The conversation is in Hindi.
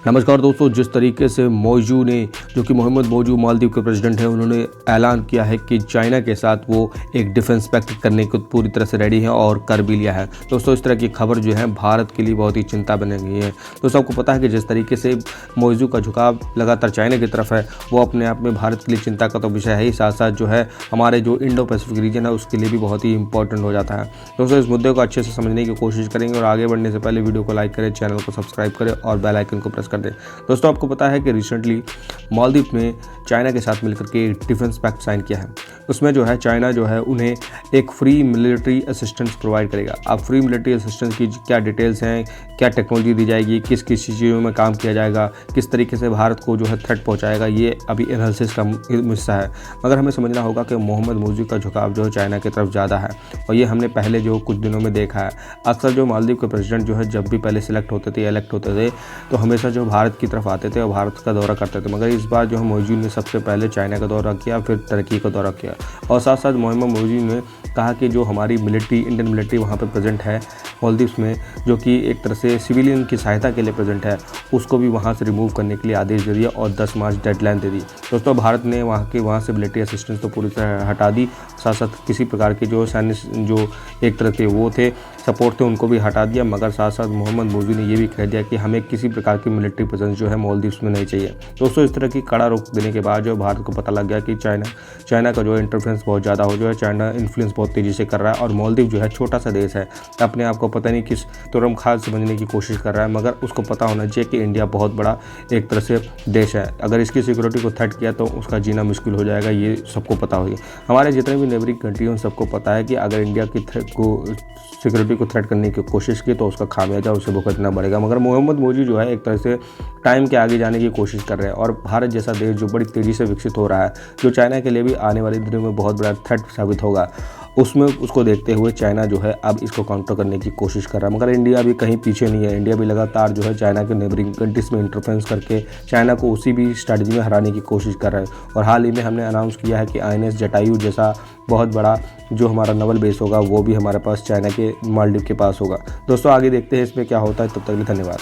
नमस्कार दोस्तों, जिस तरीके से मौजू ने जो कि मोहम्मद मौजू मालदीव के प्रेसिडेंट हैं, उन्होंने ऐलान किया है कि चाइना के साथ वो एक डिफेंस पैक्ट करने को पूरी तरह से रेडी हैं और कर भी लिया है। दोस्तों, इस तरह की खबर जो है भारत के लिए बहुत ही चिंता बन गई है। दोस्तों, आपको पता है कि जिस तरीके से मौजू का झुकाव लगातार चाइना की तरफ है, वो अपने आप में भारत के लिए चिंता का तो विषय है ही, साथ साथ जो है हमारे जो इंडो पैसिफिक रीजन है उसके लिए भी बहुत ही इंपॉर्टेंट हो जाता है। दोस्तों, इस मुद्दे को अच्छे से समझने की कोशिश करेंगे और आगे बढ़ने से पहले वीडियो को लाइक करें, चैनल को सब्सक्राइब करें और बेल आइकन को प्रेस कर दें। दोस्तों, आपको पता है कि रिसेंटली मालदीव ने चाइना के साथ मिलकर के एक डिफेंस पैक्ट साइन किया है। उसमें जो है चाइना जो है उन्हें एक फ्री मिलिट्री असिस्टेंस प्रोवाइड करेगा। अब फ्री मिलिट्री असिस्टेंस की क्या डिटेल्स हैं, क्या टेक्नोलॉजी दी जाएगी, किस किस चीज़ों में काम किया जाएगा, किस तरीके से भारत को जो है थ्रेट पहुंचाएगा, ये अभी एनालिसिस का हिस्सा है। मगर हमें समझना होगा कि मोहम्मद मौजू का झुकाव जो है चाइना की तरफ ज़्यादा है और ये हमने पहले जो कुछ दिनों में देखा है। अक्सर जो मालदीव के प्रेसिडेंट जो है जब भी पहले सिलेक्ट होते थे, इलेक्ट होते थे, तो हमेशा जो भारत की तरफ आते थे और भारत का दौरा करते थे। मगर इस बार जो है मौजू ने सबसे पहले चाइना का दौरा किया, फिर टर्की का दौरा किया और साथ साथ मोहम्मद मौजू ने कहा कि जो हमारी मिलिट्री, इंडियन मिलिट्री वहाँ पर प्रेजेंट है मालदीव्स में, जो कि एक तरह से सिविलियन की सहायता के लिए प्रेजेंट है, उसको भी वहाँ से रिमूव करने के लिए आदेश दे दिया और 10 मार्च डेडलाइन दे दी। दोस्तों, भारत ने वहाँ से मिलिट्री असिस्टेंस तो पूरी तरह हटा दी, साथ साथ किसी प्रकार के जो सैन्य जो एक तरह के वो थे सपोर्ट थे उनको भी हटा दिया। मगर साथ साथ मोहम्मद मौजू ने ये भी कह दिया कि हमें किसी प्रकार की मिलिट्री प्रेजेंस जो है मालदीव्स में नहीं चाहिए। दोस्तों, इस तरह की कड़ा रोक देने के बाद जो भारत को पता लग गया कि चाइना का जो इंटरफेरेंस बहुत ज़्यादा हो, जो है चाइना इन्फ्लुएंस बहुत तेज़ी से कर रहा है और मालदीव जो है छोटा सा देश है, अपने आप को पता नहीं किस तुरम खाल समझने की कोशिश कर रहा है। मगर उसको पता होना चाहिए कि इंडिया बहुत बड़ा एक तरह से देश है, अगर इसकी सिक्योरिटी को थ्रेट किया तो उसका जीना मुश्किल हो जाएगा, ये सबको पता होगी। हमारे जितने भी नेबरिंग कंट्री हैं सबको पता है कि अगर इंडिया की सिक्योरिटी को थ्रेट करने की कोशिश की तो उसका खामियाजा उसे भुगतना पड़ेगा। मगर मोहम्मद मौजू जो है एक तरह से टाइम के आगे जाने की कोशिश कर रहे हैं और भारत जैसा देश जो बड़ी तेज़ी से विकसित हो रहा है, जो चाइना के लिए भी आने वाले दिनों में बहुत बड़ा थ्रेट साबित होगा, उसमें उसको देखते हुए चाइना जो है अब इसको काउंटर करने की कोशिश कर रहा है। मगर इंडिया भी कहीं पीछे नहीं है। इंडिया भी लगातार जो है चाइना के नेबरिंग कंट्रीज में इंटरफेरेंस करके चाइना को उसी भी स्ट्रैटेजी में हराने की कोशिश कर रहा है। और हाल ही में हमने अनाउंस किया है कि INS जटायु जैसा बहुत बड़ा जो हमारा नवल बेस होगा वो भी हमारे पास चाइना के मालदीव के पास होगा। दोस्तों, आगे देखते हैं इसमें क्या होता है। तब तक के लिए धन्यवाद।